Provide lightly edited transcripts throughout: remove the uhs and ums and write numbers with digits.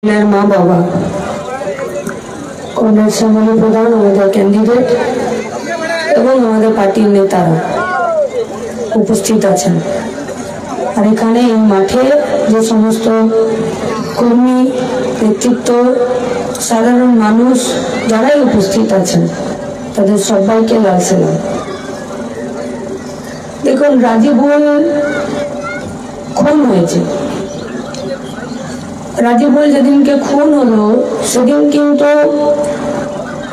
মা বাবা কর্নেল শ্যামলী প্রধান আমাদের ক্যান্ডিডেট এবং আমাদের পার্টির নেতারা উপস্থিত আছেন। আর এখানে এই মাঠে যে সমস্ত কর্মী নেতৃত্ব সাধারণ মানুষ যারাই উপস্থিত আছেন তাদের সবাইকে লাল সালাম। দেখুন, রাজিবুল খুন হয়েছে। রাজিবুল যেদিনকে খুন হলো সেদিন কিন্তু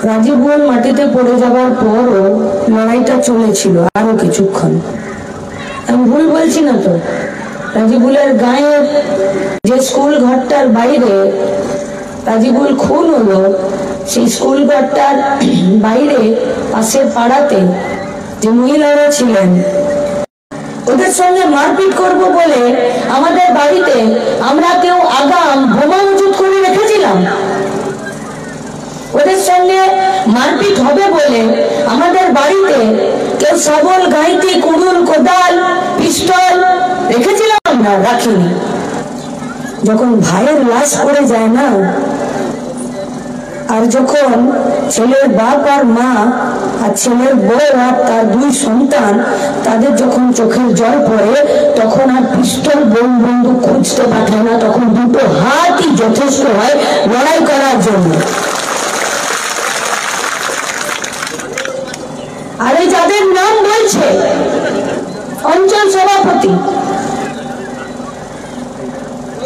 রাজিবুল মাটিতে পড়ে যাবার পরও লড়াইটা চলেছিল আরো কিছুক্ষণ। আমি ভুল বলছি না তো? রাজিবুলের গায়ের যে স্কুল ঘরটার বাইরে রাজিবুল খুন হলো, সেই স্কুল ঘরটার বাইরে পাশের পাড়াতে যে মহিলারা ছিলেন ওদের সঙ্গে মারপিট করব বলে আমাদের বাড়িতে আমরা কেউ আগাম বোমা মজুত করে রেখেছিলাম। ওদের সঙ্গে মারপিট হবে বলে আমাদের বাড়িতে কেউ শাবল, গাইতি, কুড়ুল, কোদাল, পিস্তল রেখেছিলাম? আমরা রাখিনি। যখন ভাইয়ের লাশ পড়ে যায় না, আর যখন ছেলের বাপ আর মা আর ছেলের বউ আর তার দুই সন্তান তাদের যখন চোখের জল পড়ে, তখন আর পিস্তল, বোম, বন্দুক খুঁজতে পাঠায় না, তখন দুটো হাতই যথেষ্ট হয় লড়াই করার জন্য। আর এই যাদের নাম বলছে অঞ্চল সভাপতি,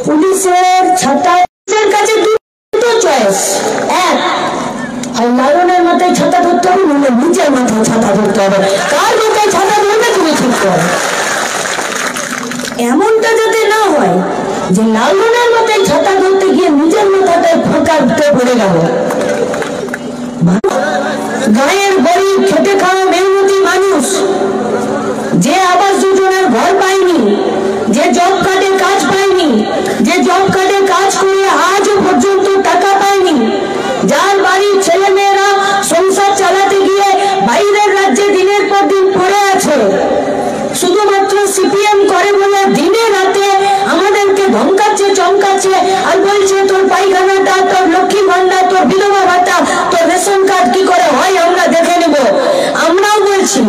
পুলিশের ছাতার কাছে দুটো চয়েস, এক হয় লালনের মাথায় ছাতা ধরতে হবে, নইলে নিজের মাথায় ছাতা ধরতে হবে। কার মাথায় ছাতা ধরবে তুমি ঠিক করো। এমনটা যাতে না হয় যে লালনের মাথায় ছাতা ধরতে গিয়ে নিজের মাথাটায় ফাঁকা পড়ে গেল। গায়ের গরিব খেটে খাওয়া মেহনতি মানুষ যে আবাস যোজনার ঘর পায়নি, যে জব কার্ডে কাজ পায়নি, যে জব কার্ডে কাজ করে আজও পর্যন্ত টাকা পায়নি, যার বাড়ির ছেলে মেয়েরা সংসার চালাতে গিয়ে বাইরের রাজ্যে দিনের পর দিন পড়ে আছে, শুধুমাত্র সিপিএম করে বলে দিনে রাতে আমাদেরকে ধমকাচ্ছে, চমকাচ্ছে আর বলছে তোর পায়খানাটা, তোর লক্ষ্মী ভান্ডার, তোর বিধবা ভাতা, তোর রেশন কার্ড কি করে হয় আমরা দেখে নেব। আমরাও বলছি,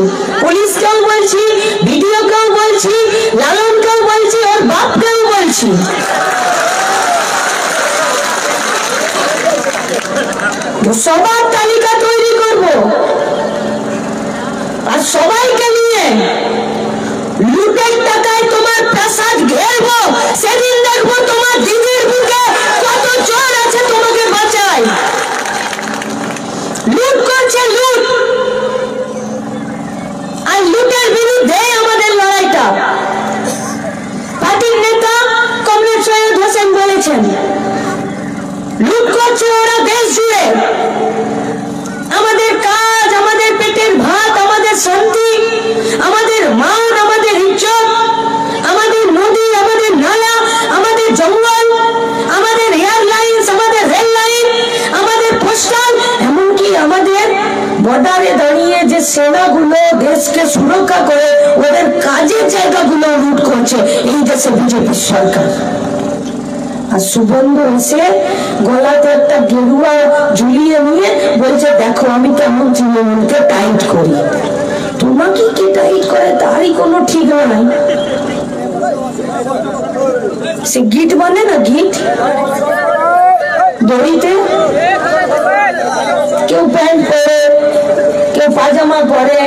পুলিশকেও বলছি, ভিডিওকেও বলছি, লালনকেও বলছি, ওর বাপকেও বলছি। সবার তালিকা তৈরি করব আর সবাইকে নিয়ে লুটের টাকায় তোমার প্রাসাদ ঘেরবো। সেদিন দেখবো তোমার দিদির বুকে কত চোর আছে তোমাকে বাঁচায়। লুট করছে, লুট, আর লুটের বিরুদ্ধে আমাদের লড়াইটা। পার্টির নেতা কমরেড সৈয়দ হোসেন বলেছেন লুট করছে ওরা দেশ জুড়ে। আমাদের কাজ, আমাদের পেটের ভাত, আমাদের শান্তি, আমাদের মান, আমাদের ইজ্জত, আমাদের নদী, আমাদের নালা, আমাদের জঙ্গল, আমাদের এয়ারলাইন্স, আমাদের রেল লাইন, আমাদের পোস্টাল, এমনকি আমাদের বর্ডারে দাঁড়িয়ে যে সেনাগুলো দেশকে সুরক্ষা করে ওদের কাজের জায়গাগুলো লুট করছে এই দেশে বিজেপি সরকার। আর সুবন্ধু এসে গলাতে একটা গেরুয়া ঝুলিয়ে নিয়ে বলছে দেখো আমি কেমন তৃণমূলকে টাইট করি। তোমাকে কি টাইট করে তারই কোনো ঠিক নাই। সে গিট বানে না, গিট দড়িতে কেউ প্যান্ট পরে, কেউ পাজামা পরে,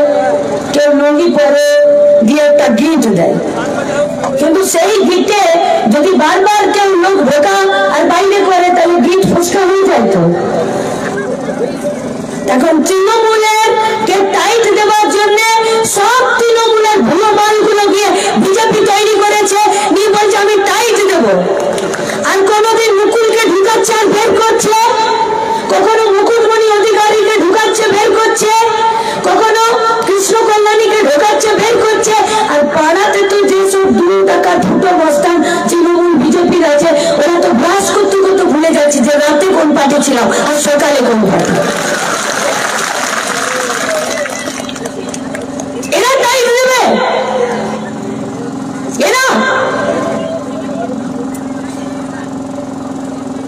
কেউ লুঙ্গি পরে, দিয়ে একটা গিট দেয়। কিন্তু সেই গিটে যদি বারবার কেউ লোক ঢোকা আর বাইরে করে তাহলে গিট ফুসকা হয়ে যায়। তো এখন তৃণমূলের কে টাইট দেওয়ার জন্য সব তৃণমূলের ভুলো মালগুলো গিয়ে বিজেপি তৈরি করেছে, নিয়ে বলছে আমি টাইট দেব। আর কোনোদিন মুকুলকে ঢুকাচ্ছে আর বের করছে, কখনো মুকুটমণি অধিকারীকে ঢুকাচ্ছে বের করছে, কখনো কৃষ্ণ কল্যাণীকে ঢোকাচ্ছে বের করছে। আর পাড়াতে তো যেসব 2 টাকার ফুটো বস্তান তৃণমূল বিজেপির আছে ওরা তো ব্রাশ করতে করতে ভুলে যাচ্ছে যে রাতে কোন পার্টি ছিলাম আর সকালে কোন পার্টি। এরা টাইট দেবে, এরা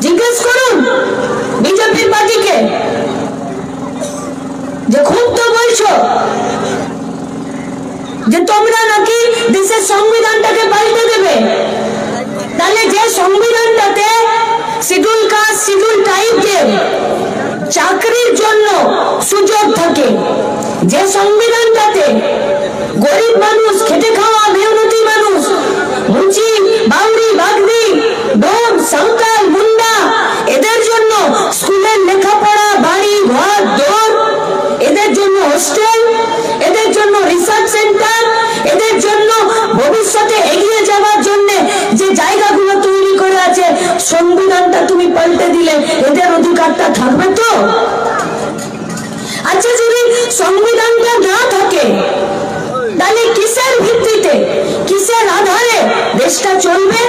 জিজ্ঞেস চ্যালেঞ্জ করুন বিজেপির পার্টিকে যে খুব তো বলছো যে তোমরা নাকি দেশের সংবিধানটাকে পাল্টে দেবে, তাহলে যে সংবিধানটাতে শিডিউল কাস্ট শিডিউল ট্রাইবদের চাকরির জন্য সুযোগ থাকে, যে সংবিধানটাতে গরিব মানুষ, খেটে খাওয়া মেহনতি মানুষ, মুচি বাউরি বাগদি ডোম সাঁওতাল মুন্ডা এদের জন্য স্কুলের লেখাপড়া, বাড়ি ঘর দৌড়, এদের জন্য হোস্টেল, এদের জন্য রিসার্চ সেন্টার, এদের জন্য ভবিষ্যতে এগিয়ে যাওয়ার জন্য যে জায়গাগুলো তৈরি করে আছে, সংবিধানটা তুমি পাল্টে দিলে এদের অধিকারটা থাকবে তো? আচ্ছা, যদি সংবিধানটা না থাকে তাহলে কিসের ভিত্তিতে, কিসের আধারে দেশটা চলবে?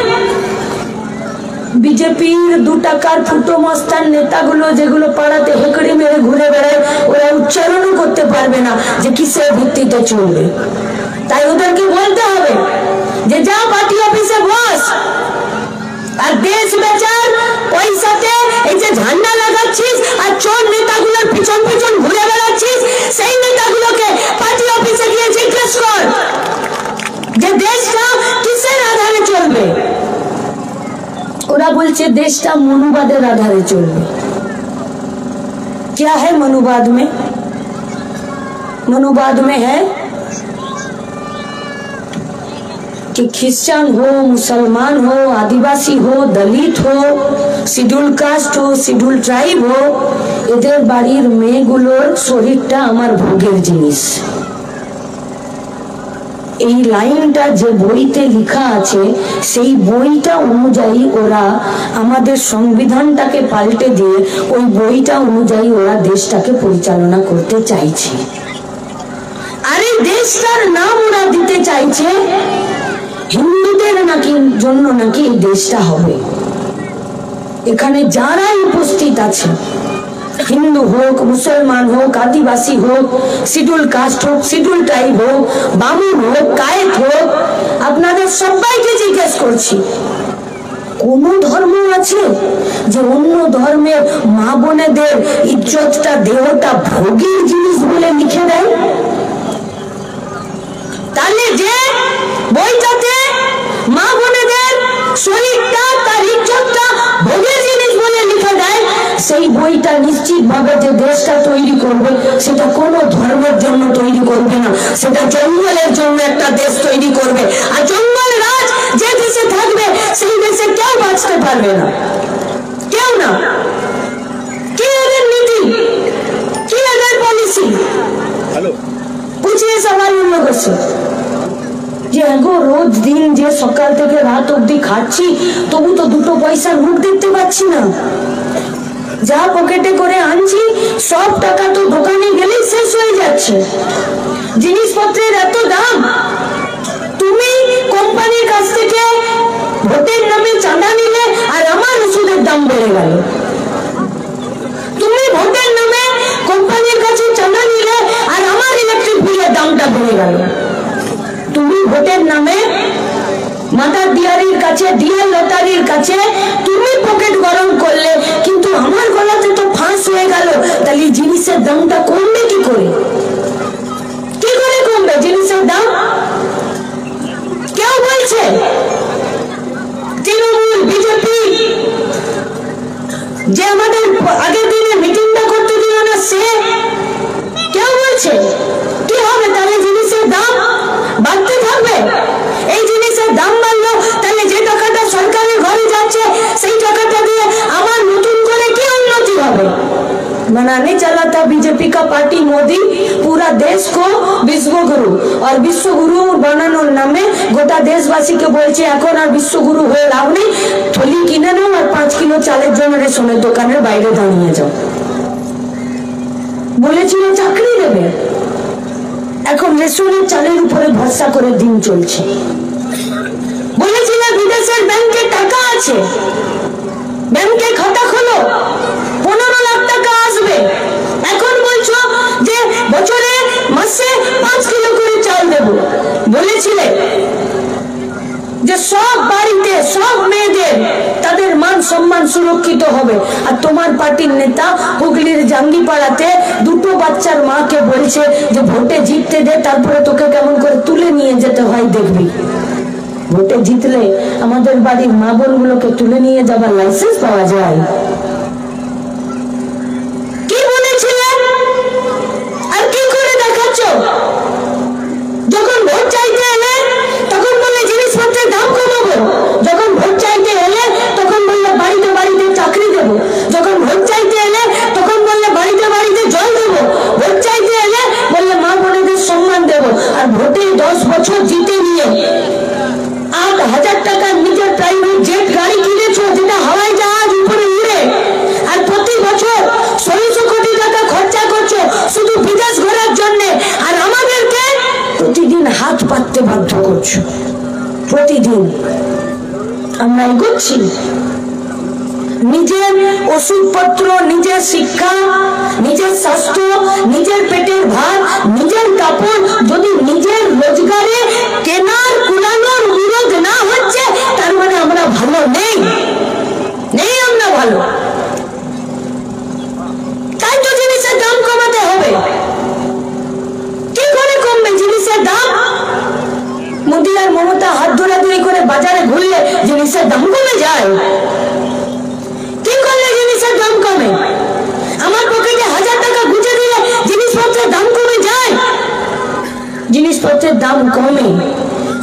বিজেপির 2 টাকার ফুটো মস্তান নেতাগুলো যেগুলো পাড়াতে হেকড়ি মেরে ঘুরে বেড়ায়, ওরা উচ্চারণও করতে পারবে না যে কিসের ভিত্তিতে চলবে। তাই ওদেরকে বলতে হবে যে যা পার্টি অফিসে বস, আর দেশ বেচার পয়সাতে এই যে ঝান্ডা লাগাচ্ছিস আর চোর নেতাগুলোর পিছন পিছন ঘুরে বেড়াচ্ছিস, সেই নেতাগুলোকে পার্টি অফিসে গিয়ে জিজ্ঞেস কর যে দেশটা কিসের আধারে চলবে। ওরা বলছে দেশটা মনুবাদের আধারে চলবে। क्या है मनुवाद में? मनुवाद में है कि ख्रिस्टान हो, मुसलमान हो, आदिवासी हो, दलित हो, শিডিউল কাস্ট हो, শিডিউল ট্রাইব हो, এদের বাড়ির মেয়েগুলোর শরীরটা আমার ভোগের জিনিস। এই লাইনটা যে বইতে লেখা আছে সেই বইটা অনুযায়ী ওরা আমাদের সংবিধানটাকে পাল্টে দিয়ে ওই বইটা অনুযায়ী ওরা দেশটাকে পরিচালনা করতে চাইছে। আর এই দেশটার নাম ওরা দিতে চাইছে হিন্দুদের নাকি জন্য নাকি এই দেশটা হবে। এখানে যারা উপস্থিত আছে, হিন্দু হোক, মুসলমান হোক, আদিবাসী হোক, শিডিউল কাস্ট হোক, শিডিউল ট্রাইব হোক, বামুন হোক, কায়েত হোক, আপনাদের সবাইকে জিজ্ঞেস করছি, কোন ধর্ম আছে যে অন্য ধর্মের মা বোনেদের ইজ্জতটা, দেহটা ভোগের জিনিস বলে লিখে দেয়? তাহলে যে বইটাতে মা বোনেদের শরীরটা, তার ইজ্জতটা ভোগের জিনিস বলে লিখে দেয়, সেই বইটা নিশ্চিত ভাবে যে দেশটা তৈরি করবে সেটা কোনো ধর্মের জন্য তৈরি করবে না, সেটা জঙ্গলের জন্য একটা দেশ তৈরি করবে। আর জঙ্গল রাজ যে দেশে থাকবে সেই দেশে কেউ বাঁচতে পারবে না, কেউ না। কি এদের নীতি, কি এদের পলিসি? पूछिए सवाल उन लोगों से যে এগো রোজ দিন যে সকাল থেকে রাত অবধি খাচ্ছি, তবু তো 2 পয়সার মুখ দেখতে পাচ্ছি না। যা পকেটে করে আনছি সব টাকা তো দোকানে গেলেই শেষ হয়ে যাচ্ছে। জিনিসপত্রের এত দাম, তুমি কোম্পানির কাছ থেকে ভোটের নামে চাঁদা নিলে আর আমার ওষুধের দাম বেড়ে গেল। তুমি ভোটের নামে কোম্পানির কাছে চাঁদা নিলে আর আমার ইলেকট্রিক বিলের দামটা বেড়ে গেল। তুমি ভোটের নামে মাতার দিয়ারির কাছে, দিয়ার লতারির কাছে তুমি পকেট গরম করলে, কিন্তু আমার গলাতে তো ফাঁস হয়ে গেল। তাহলে জিনিসের দামটা কমবে কি করে? কি করে কমবে জিনিসের দাম? কেউ বলছে? তৃণমূল, বিজেপি যে আমাদের আগের দিনে মিটিংটা করতে দিল না, সে কেউ বলছে? কি হবে তাহলে? জিনিসের দাম বাড়তে থাকবে। এই জিনিসের দাম বাড়লো, তাহলে যে টাকাটা সরকারের ঘরে যাচ্ছে সেই টাকাটা দিয়ে আমার নতুন করে কি উন্নতি হবে? बनाने चला था बीजेपी का पार्टी मोदी पूरा देश को विश्व गुरु, और विश्व गुरु बनानोर नामे गोटा देशवासी के बोलছে এখন আর বিশ্বগুরু হয়ে লাভ নেই, থলি কিনে নাও আর 5 কিলো চালের জন্য রেশনের দোকানের বাইরে দাঁড়িয়ে যাও। বলেছিল চাকরি দেবে, এখন রেশনের চালের উপরে ভরসা করে দিন চলছে। বলেছিল বিদেশের ব্যাংকে টাকা আছে, ব্যাংকে খাতা খোলো, 15 লাখ টাকা আসবে। এখন বলছো যে বছরে মাসে 5 কিলো করে চাল দেব। বলেছিলে যে সব বাড়িতে সব মেয়েদের তাদের মান সম্মান সুরক্ষিত হবে। আর তোমার পার্টির নেতা হুগলির জাঙ্গিপাড়াতে দুটো বাচ্চার মাকে বলছে যে ভোটে জিততে দে, তারপরে তোকে কেমন করে তুলে নিয়ে যেতে হয় দেখবি। ভোটে জিতলে আমাদের বাড়ির মা বোনগুলোকে তুলে নিয়ে যাবার লাইসেন্স পাওয়া যায়। কি বলেছিলেন আর কি করে দেখাচ্ছ? যখন ভোট চাইতে এলে তখন বললে জিনিসপত্রের দাম কমাবো, যখন ভোট চাইতে এলে তখন বললে বাড়িতে বাড়িতে চাকরি দেবো, যখন ভোট চাইতে এলে তখন বললে বাড়িতে বাড়িতে জল দেবো, ভোট চাইতে এলে বললে মা বোনেদের সম্মান দেবো। আর ভোটে 10 বছর জিতে নিয়ে 8,000 টাকার নিজের প্রাইভেট জেট গাড়ি কিনেছো, যেটা হাওয়াই জাহাজ উপরে উড়ে, আর প্রতি বছর 1600 কোটি টাকা খরচা করছো শুধু বিদেশ ঘোরার জন্য, আর আমাদেরকে প্রতিদিন হাত পাততে বাধ্য করছো। প্রতিদিন আমরা এগোচ্ছি। নিজের ওষুধপত্র, নিজের শিক্ষা, নিজের স্বাস্থ্য, নিজের পেটের ভাত, নিজের কাপড় যদি নিজের রোজগারে কেনার কুলানোর বিরোধ না হচ্ছে, তার মানে আমরা ভালো নেই, আমরা ভালো। তাই তো জিনিসের দাম কমাতে হবে। কি করে কমবে জিনিসের দাম? মোদি আর মমতা হাত ধরাধরি করে বাজারে ঘুরলে জিনিসের দাম কমে যায়? কি করলে জিনিসের দাম কমে? আমার পকেটে 1000 টাকা গুঁজে দিলে জিনিসপত্রের দাম কমে যায়? জিনিসপত্রের দাম কমে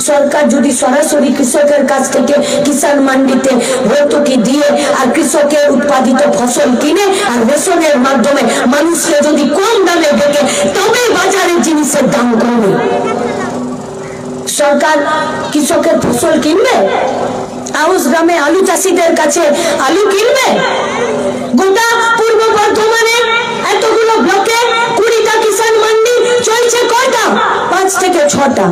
সরকার যদি সরাসরি কৃষকের কাছ থেকে কিষাণ মান্ডিতে ভর্তুকি দিয়ে আর কৃষকের উৎপাদিত ফসল কিনে আর রেশনের মাধ্যমে মানুষকে যদি কম দামে বেচে, তবে বাজারে জিনিসের দাম কমে। সরকার কৃষকের ফসল কিনবে? আউশ গ্রামে আলু চাষিদের কাছে আলু কিনবে? গোটা পূর্ব বর্ধমানে এতগুলো ব্লকে 20টা কিষাণ মান্ডি চলছে, কয়টা? 5 থেকে 6টা।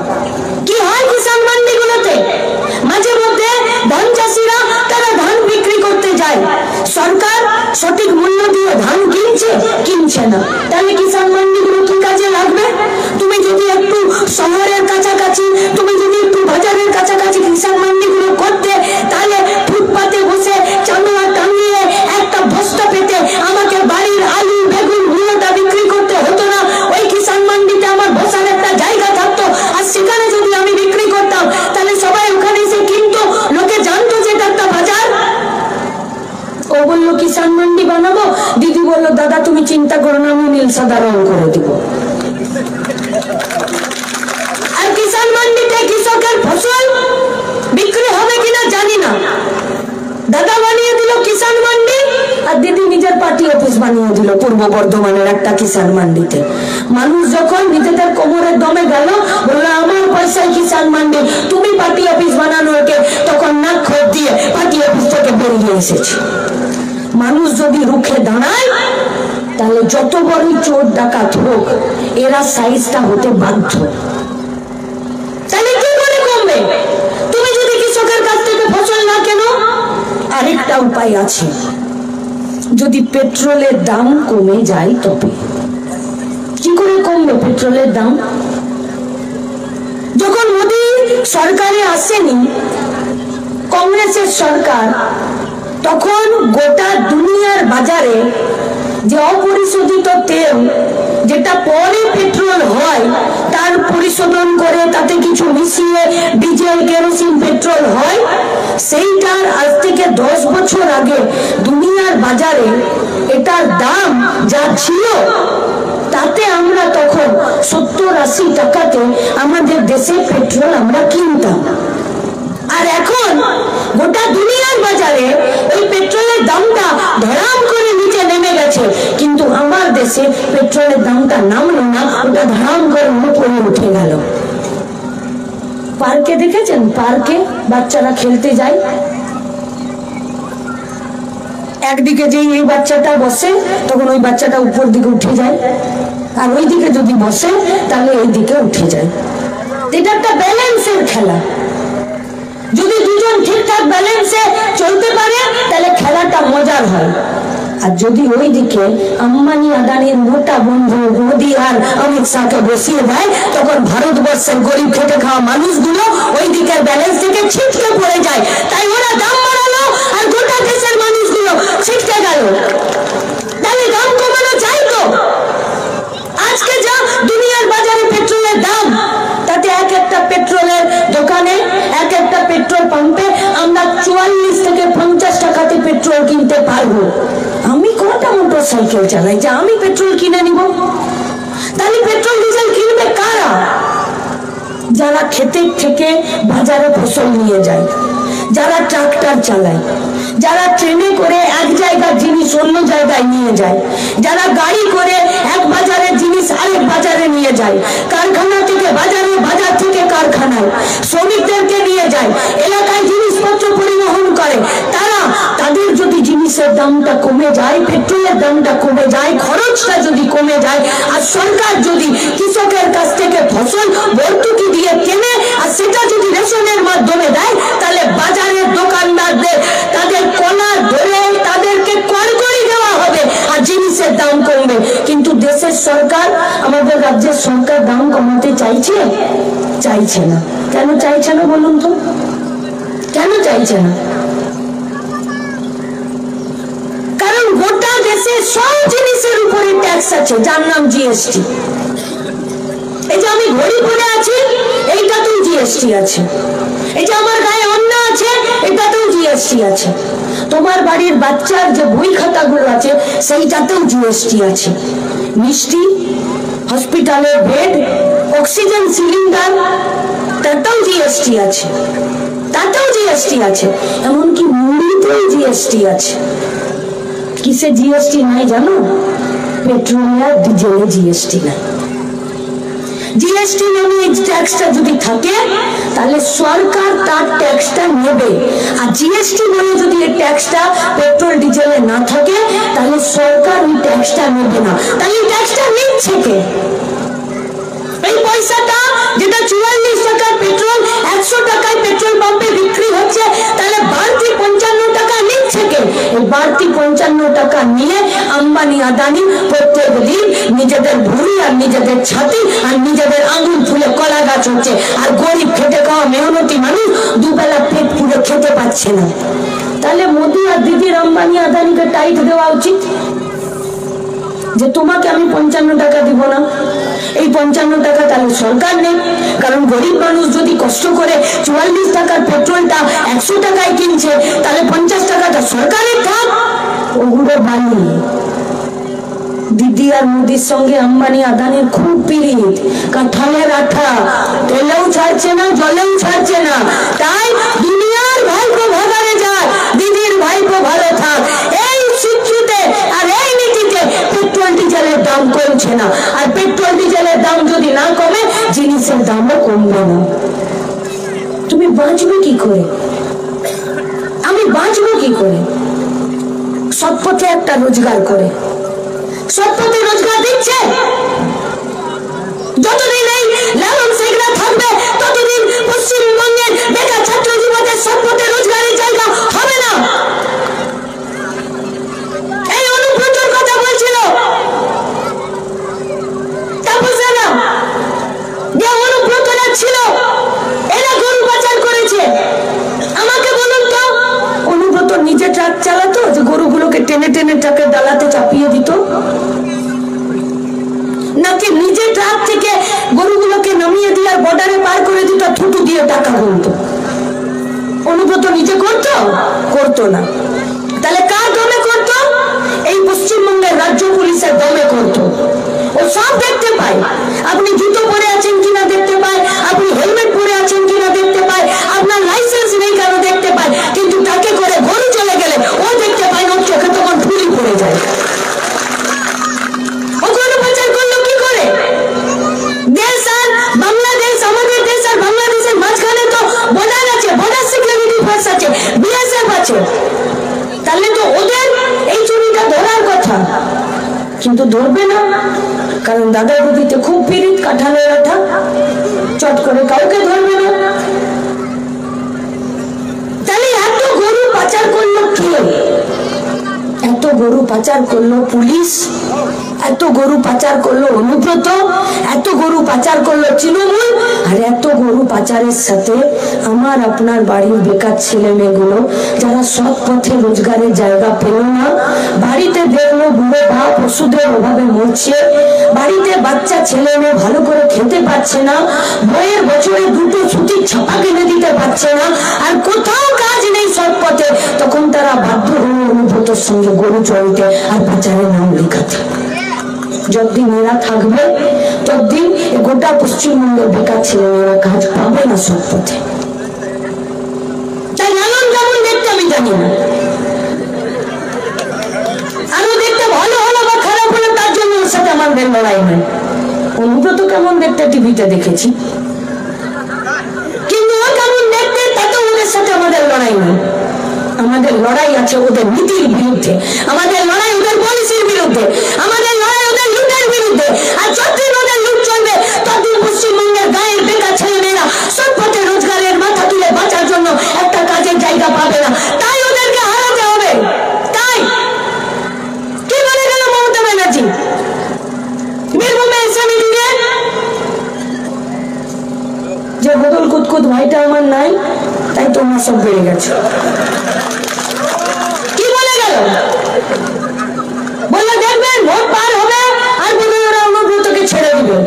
কি হয় কিষাণ মান্ডিগুলোতে? মাঝে মধ্যে ধান চাষিরা তারা ধান বিক্রি করতে যায়, সরকার সঠিক মূল্য দিয়ে ধান কিনছে না। তাহলে কিষাণ মান্ডিগুলো কি কাজে লাগবে? তুমি যদি একটু শহরের কাছাকাছি, তুমি যদি একটু বাজারের কাছাকাছি কিষাণ মান্ডিগুলো করতে, তাহলে ফুটপাতে বসে চামড়া টাঙিয়ে একটা বস্তা পেতে আমাকে বাড়ির আলু বেগুন মূল্যটা বিক্রি করতে হতো না। ওই কিষাণ মান্ডিতে আমার বসার একটা জায়গা থাকতো, আর সেখানে যদি আমি বিক্রি করতাম তাহলে সবাই ওখানে এসে কিনতো, লোকে জানতো যে এটা একটা বাজার। ও বললো কিষাণ মান্ডি বানাবো, দিদি বললো দাদা তুমি চিন্তা করো না, আমি নীল সাদা রং করে দিব। আর কিষাণ মান্ডিতে কৃষকের ফসল বিক্রি হবে কিনা জানি না, দাদা বানিয়ে দিল কিষাণ মান্ডি, আর দিদি নিজের পার্টি অফিস বানিয়ে দিল পূর্ব বর্ধমানের একটা কিষাণ মান্ডিতে। মানুষ যখন নিজেদের কোমরের দমে গেল, বললো আমার পয়সায় কিষাণ মান্ডি, তুমি পার্টি অফিস বানানো একে, তখন নাক খোপ দিয়ে পার্টি অফিস থেকে বেরিয়ে এসেছে। মানুষ যদি রুখে দাঁড়ায়, তাহলে যত বড়ই চোর ডাকাত হোক, এরা সাইজটা হতে বাধ্য। তাহলে কি করে কমবে? তুমি যদি কৃষকের কাছ থেকে ফসল না কেন, আরেকটা উপায় আছে, যদি পেট্রোলের দাম কমে যায় তবে। কি করে কমবে পেট্রোলের দাম? যখন মোদি সরকারে আসেনি, কংগ্রেসের সরকার, তখন গোটা দুনিয়ার বাজারে যে অপরিশোধিত তেল, যেটা পরে পেট্রোল হয়, তার পরিশোধন করে তাতে কিছু মিশিয়ে ডিজেল কেরোসিন পেট্রোল হয়, সেইটার আজ থেকে 10 বছর আগে দুনিয়ার বাজারে এটার দাম যা ছিল, তাতে আমরা তখন 70-80 টাকাতে আমাদের দেশে পেট্রোল আমরা কিনতাম। আর এখন গোটা দুনিয়ার বাজারে ওই পেট্রোলের দামটা ধরাম করে নিচে নেমে গেছে, কিন্তু আমার দেশে পেট্রোলের দামটা নামলো না, ওটা ধরাম করে উপরে উঠে গেল। পার্কে দেখেছেন? পার্কে বাচ্চারা খেলতে যায়, একদিকে যেই এই বাচ্চাটা বসে তখন ওই বাচ্চাটা উপর দিকে উঠে যায়, আর ওই দিকে যদি বসে তাহলে এই দিকে উঠে যায়। এটা একটা ব্যালেন্সের খেলা। যদি দুজন ঠিকঠাক ব্যালেন্সে চলতে পারে তাহলে খেলাটা মজার হয়। আর যদি ওইদিকে আম্বানি আদানির মোটা বন্ধু মোদি আর অমিত শাহকে বসিয়ে দেয়, তখন ভারতবর্ষের গরিব খেটে খাওয়া মানুষগুলো ওই দিকের ব্যালেন্স থেকে ছিটকে পড়ে যায়। তাই ওরা দাম বাড়ালো আর গোটা দেশের মানুষগুলো ছিটকে গেল। তাহলে দাম কমানো চাই তো। আজকে যা দুনিয়ার বাজারে পেট্রোলের দাম, তাতে এক একটা পেট্রোলের দোকানে, এক একটা পেট্রোল পাম্পে আমরা 44 থেকে 50 টাকাতে পেট্রোল কিনতে পারবো। আমি কটা মোটর সাইকেল চালাই যে আমি পেট্রোল কিনে নিব? তাহলে পেট্রোল ডিজেল কিনবে কারা? যারা ক্ষেতের থেকে বাজারে ফসল নিয়ে যায়, যারা ট্রাক্টর চালায়, যারা ট্রেনে করে এক জায়গার জিনিস অন্য জায়গায় নিয়ে যায়, যারা গাড়ি করে এক বাজারের জিনিস আরেক বাজারে নিয়ে যায়, কারখানা থেকে বাজারে, বাজার থেকে কারখানায় শ্রমিকদেরকে নিয়ে যায়, এলাকায় জিনিসপত্র পরিবহন করে, তাদের যদি জিনিসের দামটা কমে যায়, পেট্রোলের দামটা কমে যায়, খরচটা যদি কমে যায়, আর সরকার যদি কৃষকের কাছ থেকে ফসল ভর্তুকি দিয়ে কেনে আর সেটা যদি রেশনের মাধ্যমে দেয়, তাহলে বাজারের দোকানদারদের তাদের কলা ধরে তাদেরকে করকরি দেওয়া হবে আর জিনিসের দাম কমবে। কিন্তু দেশের সরকার, আমাদের রাজ্যের সরকার দাম কমাতে চাইছে? চাইছে না। কেন চাইছে না বলুন তো? কেন চাইছে না? কারণ গোটা দেশে সব জিনিসের উপরে ট্যাক্স আছে, যার নাম জিএসটি। এই যে আমি ঘড়ি পরে আছি, এইটাতেও জিএসটি আছে। এই যে আমার গায়ে অন্য আছে, এটাতেও জিএসটি আছে। তোমার বাড়ির বাচ্চার যে বই খাতাগুলো আছে, সেইটাতেও জিএসটি আছে। মিষ্টি, হসপিটালের বেড, অক্সিজেন সিলিন্ডার, তাতেও জিএসটি আছে, তাতেও জিএসটি আছে। এমনকি মুড়িতেও জিএসটি আছে। কিসে জিএসটি নাই জানো? পেট্রোল আর ডিজেলে জিএসটি নাই। জিএসটি নামে এই ট্যাক্সটা যদি থাকে, তাহলে সরকার তার ট্যাক্সটা নেবে। আর জিএসটি বলে যদি এই ট্যাক্সটা পেট্রোল ডিজেলে না থাকে, তাহলে সরকার ওই ট্যাক্সটা নেবে না। তাহলে এই ট্যাক্সটা নিচ্ছে কে? এই পয়সাটা যেটা 44 টাকার পেট্রোল 100 টাকায় পেট্রোল পাম্পে বিক্রি হচ্ছে, তাহলে বাড়তি 55 টাকা নিচ্ছে কে? এই বাড়তি 55 টাকা নিয়ে আম্বানি আদানি প্রত্যেক দিন নিজেদের ভুঁড়ি আর নিজেদের ছাতি আর নিজেদের আঙুল ফুলে কলা গাছ হচ্ছে, আর গরিব খেটে খাওয়া মেহনতি মানুষ দুবেলা পেট পুড়ে খেতে পাচ্ছে না। তাহলে মোদি আর দিদির আম্বানি আদানিকে টাইট দেওয়া উচিত যে তোমাকে আমি 55 টাকা দিব না। এই 55 টাকা তাহলে সরকার নেই, কারণ গরিব মানুষ যদি কষ্ট করে 44 টাকার পেট্রোলটা 100 টাকায় কিনছে, তাহলে 50 টাকাটা সরকারের থাক। ওগুলো বানিয়ে দিদি আর মোদির সঙ্গে আম্বানি আদানির খুব পিরিত, কাঁঠালের আঠা, তেলেও ছাড়ছে না, জলেও ছাড়ছে না। তাই দুনিয়ার ভাইপো ভাগারে যায়, দিদির ভাইপো ভালো থাক, এই সূত্রতে আর এই নীতিতে পেট্রোল ডিজেলের দাম কমছে না। আর পেট্রোল ডিজেলের দাম যদি না কমে, জিনিসের দামও কমবে না। তুমি বাঁচবে কি করে? আমি বাঁচবো কি করে? সৎ পথে একটা রোজগার করে, সৎ পথে রোজগার দিচ্ছে। যতদিন এই লালন শেখরা থাকবে, ততদিন পশ্চিমবঙ্গের বেকার ছাত্র যুবকের সৎ পথে রোজগারের জায়গা হবে না। এই অনুব্রতর কথা বলছিল তাপসেরা, যে অনুব্রতরা ছিল, এরা গরু পাচার করেছে। আমাকে বলুন তো, অনুব্রত নিজে ট্রাক চালাতো যে গরুগুলোকে টেনে টেনে ট্রাকের ডালাতে চাপিয়ে দিত, নাকি নিজে ট্রাক থেকে গরুগুলোকে নামিয়ে দিয়ে আর বর্ডারে পার করে দিত, থুতু দিয়ে টাকা গুনতো? অনুব্রত নিজে করতো? করতো না। তাহলে কার দমে করতো? এই পশ্চিমবঙ্গের রাজ্য পুলিশের দমে করতো। ও সব দেখতে পায়। আপনি জুতো পরে আছেন কিনা দেখতে পায়, আপনি হেলমেট পরে আছেন কিনা দেখতে পায়, আপনার লাইসেন্স নেই কেন দেখতে পায়, কিন্তু তাকে করে গরু চলে গেলে ও দেখতে পায় না, ওর চোখে তখন ফুলি পড়ে যায়। ও গরু পাচার করলো কি করে? দেশ আর বাংলাদেশ, আমাদের দেশ আর বাংলাদেশের মাঝখানে তো বর্ডার আছে, বর্ডার সিকিউরিটি ফোর্স আছে, বিএসএফ আছে। তাহলে তো ওদের এই চুরিটা ধরার কথা, কিন্তু ধরবে না, কারণ দাদা দিদিতে খুব পিরিত, কাঁঠালের আঠা, চট করে কাউকে ধরবে না। তাহলে এত গরু পাচার করলো কে? এত গরু পাচার করলো পুলিশ, এত গরু পাচার করলো অনুব্রত, এত গরু পাচার করলো তৃণমূল, আর এত গরু পাচারের সাথে আমার আপনার বাড়ির বেকার ছেলে মেয়েগুলো যারা সৎ পথে রোজগারের জায়গা পেল না, বাড়িতে দেখলো বুড়ো বাপ ওষুধের অভাবে মরছে, বাড়িতে বাচ্চা ছেলে মেয়ে ভালো করে খেতে পারছে না, বইয়ের বছরে দুটো ছুটির ছাপা কিনে দিতে পারছে না, আর কোথাও কাজ নেই সৎ পথে, তখন তারা বাধ্য হলো অনুব্রতর সঙ্গে গরু চড়িতে আর পাচারের নাম লেখাতে। যতদিন এরা থাকবে ততদিন গোটা পশ্চিমবঙ্গের বেকার ছেলেমেয়েরা কাজ পাবে না সৎ পথে। তাই এমন কেমন দেখতে আমি জানি না, আরো দেখতে ভালো হলো বা খারাপ হলো তার জন্য ওর সাথে আমাদের লড়াই নেই। অনুব্রত কেমন দেখতে টিভিতে দেখেছি, কিন্তু ও কেমন দেখতে তাতে ওদের সাথে আমাদের লড়াই নেই। আমাদের লড়াই আছে ওদের নীতির বিরুদ্ধে, আমাদের লড়াই ওদের পলিসির বিরুদ্ধে, আমাদের লড়াই ওদের লুটের বিরুদ্ধে। আর যতদিন ওদের লুট চলবে ততদিন পশ্চিমবঙ্গের গায়ের বেকার ছেলেমেয়েরা সৎ পথে রোজগারের মাথা তুলে বাঁচার জন্য একটা কাজের জায়গা পাবে না। তাই ওদেরকে হারাতে হবে। তাই কি বলে গেল মমতা ব্যানার্জি বীরভূমে এসে মিটিংয়ে, যে বদল কুতকুত ভাইটা আমার নাই তাই তোমরা সব বেড়ে গেছো। কি বলে গেল? বলে দেখবেন ভোট পার হবে আর বলে ওরা অনুব্রতকে ছেড়ে দিবে।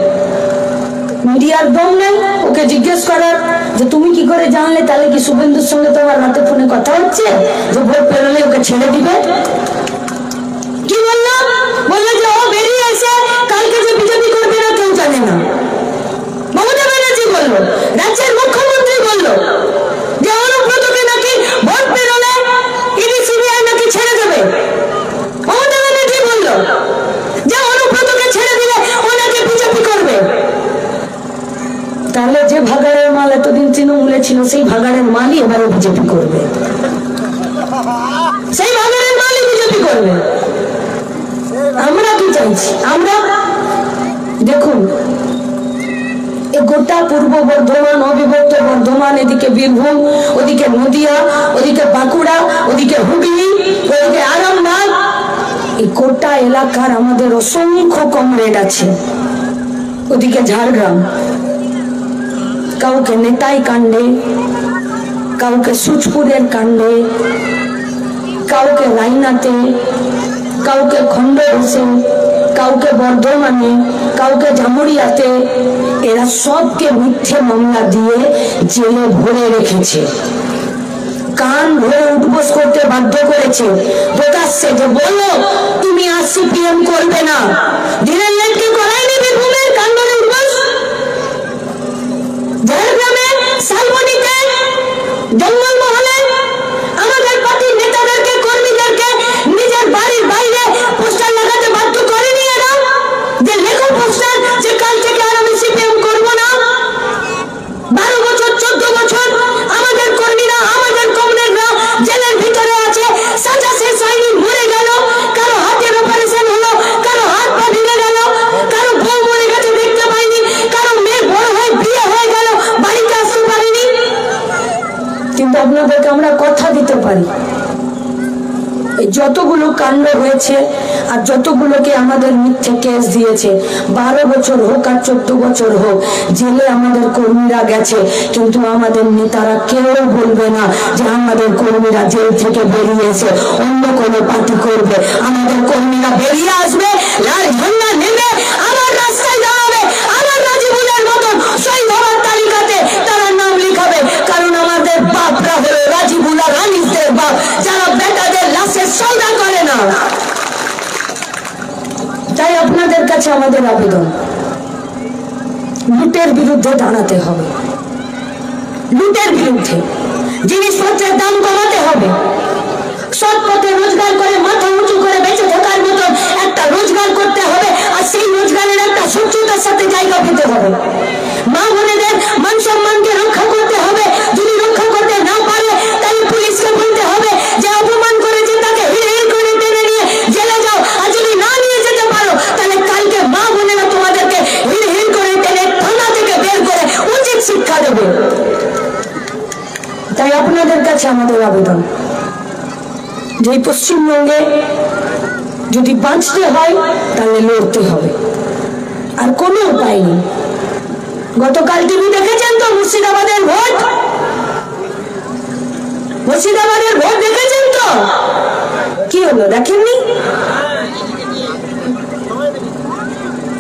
মিডিয়ার দম নেই ওকে জিজ্ঞেস করার যে তুমি কি করে জানলে, তাহলে কি শুভেন্দুর সঙ্গে তোমার রাতে ফোনে কথা হচ্ছে যে ভোট পেরোলে ওকে ছেড়ে দিবে? কি বললো? বললো যে ও বেরিয়ে এসে কালকে যে বিজেপি করবে না কেউ জানে না। মমতা ব্যানার্জি বললো, রাজ্যের মুখ্যমন্ত্রী বললো যে অনুব্রতকে নাকি ভোট পেরোলে ইডি সিবিআই নাকি ছেড়ে দেবে। মমতা ব্যানার্জি বললো যে অনুব্রতকে ছেড়ে দিলে ও নাকি বিজেপি করবে। তাহলে যে ভাগাড়ের মাল এতদিন তৃণমূলে ছিল সেই ভাগাড়ের মালই এবারে বিজেপি করবে, সেই ভাগাড়ের মালই বিজেপি করবে। আমরা কি চাইছি? আমরা দেখুন গোটা পূর্ব বর্ধমান, অবিভক্ত বর্ধমান, এদিকে বীরভূম, ওদিকে নদিয়া, ওদিকে বাঁকুড়া, ওদিকে হুগলি, ওদিকে আরামবাগ, এই গোটা এলাকার আমাদের অসংখ্য কমরেড আছে। ওদিকে ঝাড়গ্রাম, কাউকে নেতাই কাণ্ডে, কাউকে সুচপুরের কাণ্ডে, কাউকে রাইনাতে, কাউকে খন্ডঘোষে, কাউকে বর্ধমানে, কাউকে জামুরিয়াতে, এরা সবকে মিথ্যে মামলা দিয়ে জেলে ভরে রেখেছে, কান ধরে উঠবোস করতে বাধ্য করেছে প্রকাশ্যে যে বললো তুমি আর সিপিএম করবে না। ধীরেন লেটকে করায়নি বীরভূমের কান ধরে উঠবোস, ঝাড়গ্রামে শালবনীতে, জঙ্গলমহলে আমাদের পার্টির নেতাদেরকে কর্মীদেরকে নিজের বাড়ির বাইরে পোস্টার লাগাতে বাধ্য করেনি এরা যে লেখো পোস্টার যে কাল থেকে আর আমি সিপিএম করবো না। 12 বছর 14 বছর আমাদের কর্মীরা, আমাদের কমরেডরা জেলের ভিতরে আছে, সাজা শেষ হয়নি, মরে গেল, কারো হাতের অপারেশন হলো, কারো হাত পা ভেঙে গেল, কারো বউ মরে গেছে দেখতে পাইনি, কারো মেয়ে বড় হয়ে বিয়ে হয়ে গেল বাড়িতে আসতে পারিনি। কিন্তু আপনাদেরকে আমরা কথা দিতে পারি যতগুলো কাণ্ড হয়েছে আর যতগুলোকে আমাদের মিথ্যে কেস দিয়েছে, 12 বছর হোক আর 14 বছর হোক, জেলে আমাদের কর্মীরা গেছে, কিন্তু আমাদের নেতারা কেউ বলবে না যে আমাদের কর্মীরা জেল থেকে বেরিয়ে এসে অন্য কোনো পার্টি করবে। আমাদের কর্মীরা বেরিয়ে আসবে, লাল ঝান্ডা নেবে, আবার রাস্তায় দাঁড়াবে, আবার রাজিবুলের মতন শহীদ হওয়ার তালিকাতে তারা নাম লিখাবে। কারণ আমাদের বাপরা হলো রাজিবুল আর আনিসদের বাপ, যারা বেটাদের লাশের সওদা করে না। তাই আপনাদের কাছে আমাদের আবেদন, লুটের বিরুদ্ধে দাঁড়াতে হবে, লুটের বিরুদ্ধে জিনিসপত্রের দাম কমাতে হবে, সৎ পথে রোজগার করে মাথা উঁচু করে বেঁচে থাকার মতন একটা রোজগার করতে হবে, আর সেই রোজগারের একটা সচ্ছলতার সাথে জায়গা পেতে হবে। মা বোনেদের মান সম্মানকে রক্ষা করতে হবে, যদি রক্ষা করতে না পারে তাহলে পুলিশকে বলতে হবে যে অপমান করেছে তাকে হিড়হিড় করে টেনে নিয়ে জেলে যাও, আর যদি না নিয়ে যেতে পারো তাহলে কালকে মা বোনেরা তোমাদেরকে হিড়হিড় করে টেনে থানা থেকে বের করে উচিত শিক্ষা দেবে। তাই আপনাদের কাছে আমাদের আবেদন, যে পশ্চিমবঙ্গে যদি বাঁচতে হয় তাহলে লড়তে হবে, আর কোনো উপায় নেই। গতকাল টিভি দেখেছেন তো মুর্শিদাবাদের ভোট, মুর্শিদাবাদের ভোট দেখেছেন তো কি হলো, দেখেননি?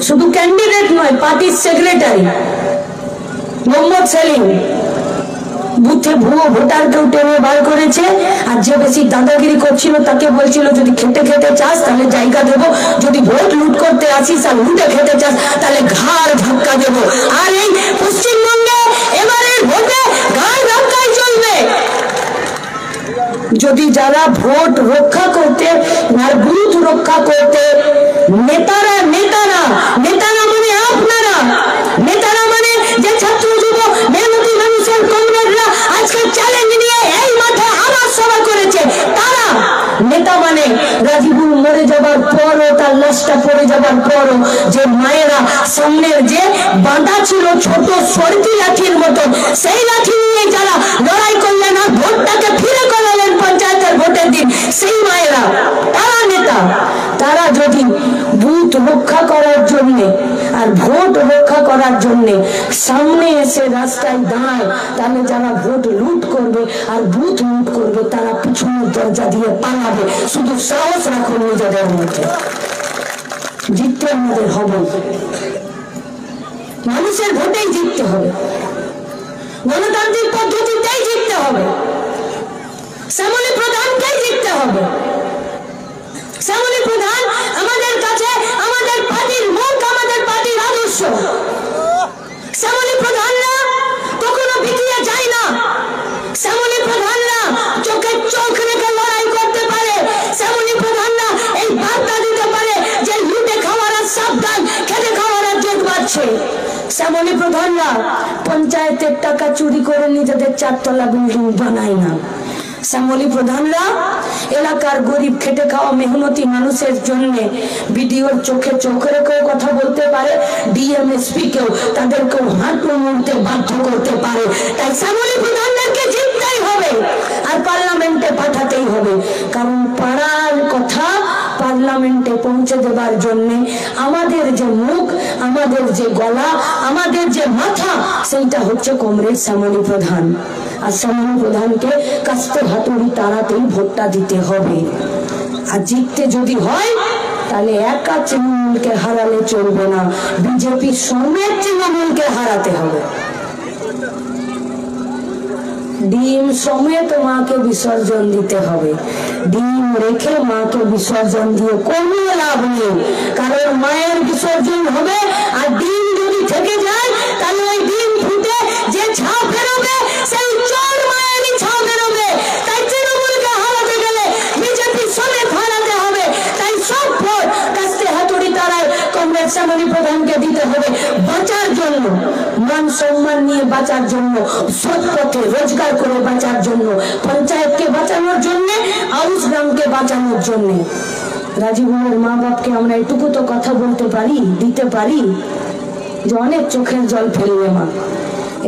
শুধু ক্যান্ডিডেট নয়, পার্টির সেক্রেটারি মোহাম্মদ সেলিম বুথে ভুয়ো ভোটারকেও টেনে বার করেছে। আর যে বেশি দাদাগিরি করছিল তাকে বলছিল যদি খেতে খেতে চাস তাহলে জায়গা দেবো, যদি ভোট লুট করতে আসিস আর লুটে খেতে চাস তাহলে ঘাড় ধাক্কা দেবো। আর এই পশ্চিমবঙ্গে এবারের ভোটে ঘাড় ধাক্কাই চলবে। যদি যারা ভোট রক্ষা করতে আর বুথ রক্ষা করতে নেতারা নেতারা নেতারা মানে আপনারা, নেতারা মানে যে ছাত্র যুব মেহনতি মানুষের কমরেডরা আজকে চ্যালেঞ্জ নিয়ে এই মাঠে আমার সভা করেছে, তারা নেতা মানে রাজিবুল মরে যাবার পরও তার লাশটা পড়ে যাবার পরও যে মায়েরা সামনের যে বাঁধা ছিল ছোট সরতি লাঠির মতন, সেই লাঠি নিয়ে যারা লড়াই করলেন আর ভোটটাকে ফিরে করালেন পঞ্চায়েতের ভোটের দিন, সেই মায়েরা তারা নেতা। তারা যদি বুথ রক্ষা করার জন্য আর ভোট রক্ষা করার জন্য সামনে এসে রাস্তায় দাঁড়ায়, তাহলে যারা ভোট লুট করবে আর বুথ লুট করবে তারা পিছনের দরজা দিয়ে পালাবে। শুধু সাহস রাখুন নিজেদের মধ্যে, জিততে আমাদের হবে, মানুষের ভোটেই জিততে হবে, গণতান্ত্রিক পদ্ধতিতেই জিততে হবে, শ্যামলী প্রধানকেই জিততে হবে। শ্যামলী প্রধান আমাদের কাছে আমাদের পার্টির মুখ, আমাদের পার্টির আদর্শ। শ্যামলী প্রধানরা কখনো বিকিয়ে যায় না, শ্যামলী প্রধানরা চোখে চোখ রেখে লড়াই করতে পারে, শ্যামলী প্রধানরা এই বার্তা দিতে পারে যে লুটে খাওয়ার সাবধান, খেতে খাওয়ার জোট বাড়ছে। শ্যামলী প্রধানরা পঞ্চায়েতের টাকা চুরি করে নিজেদের 4 তলা বিল্ডিং বানায় না। শ্যামলী প্রধানরা এলাকার গরিব খেটে খাওয়া মেহনতি মানুষের জন্য বিডিওর চোখে চোখ রেখেও কথা বলতে পারে, ডিএমএসপি কেও তাদেরকেও হাত মুড়তে বাধ্য করতে পারে। তাই শ্যামলী প্রধানদেরকে জিততেই হবে আর পার্লামেন্টে পাঠাতেই হবে, কারণ পাড়ার কথা পার্লামেন্টে পৌঁছে দেবার জন্য আমাদের যে মুখ, আমাদের যে গলা, আমাদের যে মাথা, সেইটা হচ্ছে কমরেড শ্যামলী প্রধান। আর শ্যামলী প্রধানকে কাস্তে হাতুড়ি তাড়াতেই ভোটটা দিতে হবে। আর জিততে যদি হয় তাহলে একা তৃণমূলকে হারালে চলবে না, বিজেপি সমেত তৃণমূলকে হারাতে হবে। ডিম সমেত মাকে বিসর্জন দিতে হবে, ডিম রেখে মাকে বিসর্জন দিয়ে কোনো লাভ নেই, কারণ মায়ের বিসর্জন হবে আর ডিম যদি থেকে যায় তাহলে ওই ডিম ফুটে যে ছাপ বেরোবে সেই চোর মায়েরই ছাপ বেরোবে। তাই তৃণমূলকে হারাতে গেলে বিজেপি সমেত হারাতে হবে। তাই সব ভোট কাস্তে হাতুড়ি তারায় কমরেড শ্যামলী প্রধানকে দিতে হবে, বাঁচার জন্য, মান সম্মান নিয়ে বাঁচার জন্য, সৎ পথে রোজগার করে বাঁচার জন্য, পঞ্চায়েতকে বাঁচানোর জন্য, আউশ গ্রামকে বাঁচানোর জন্য। রাজিবুলের মা বাপকে আমরা এটুকু তো কথা বলতে পারি, দিতে পারি যে অনেক চোখের জল ফেলবে মা।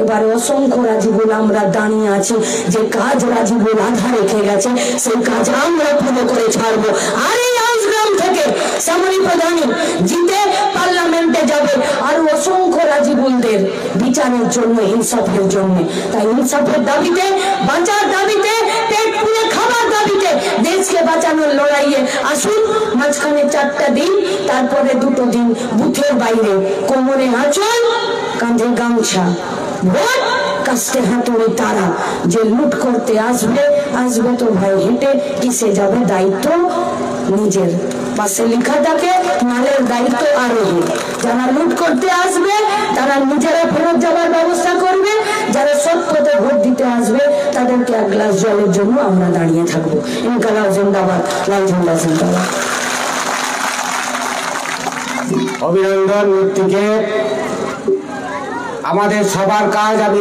এবার অসংখ্য রাজিবুল আমরা দাঁড়িয়ে আছি, যে কাজ রাজিবুল আধা রেখে গেছে সেই কাজ আমরা পুরো করে ছাড়বো। আর এই আউশ গ্রাম থেকে শ্যামলী প্রধান জিতে পার্লামেন্টে যাবে আর অসংখ্য রাজিবুলদের বিচারের জন্য, ইনসাফের জন্য। তাই ইনসাফের দাবিতে, বাঁচার দাবিতে, পেট পুড়ে খাবার দাবিতে, দেশকে বাঁচানোর লড়াইয়ে আসুন। মাঝখানে 4টা দিন, তারপরে 2টো দিন বুথের বাইরে, কোমরে আঁচল, কাঁধে গামছা, ভোট কাস্তে হাতুড়ি তারা। যে লুট করতে আসবে আসবে তো ভাই হেঁটে, কিসে যাবে দায়িত্ব নিজের। পাশে লেখা থাকে নালের দায়িত্ব আরোহী। যারা লুট করতে আসবে তারা নিজেরা ফেরত যাওয়ার ব্যবস্থা করবে, যারা সৎ পথে ভোট দিতে আসবে তাদেরকে 1 গ্লাস জলের জন্য আমরা দাঁড়িয়ে থাকবো। ইনকালাব জিন্দাবাদ, লাল ঝান্ডা জিন্দাবাদ। অভিনন্দন মূর্তিকে। আমাদের সবার কাজ আমি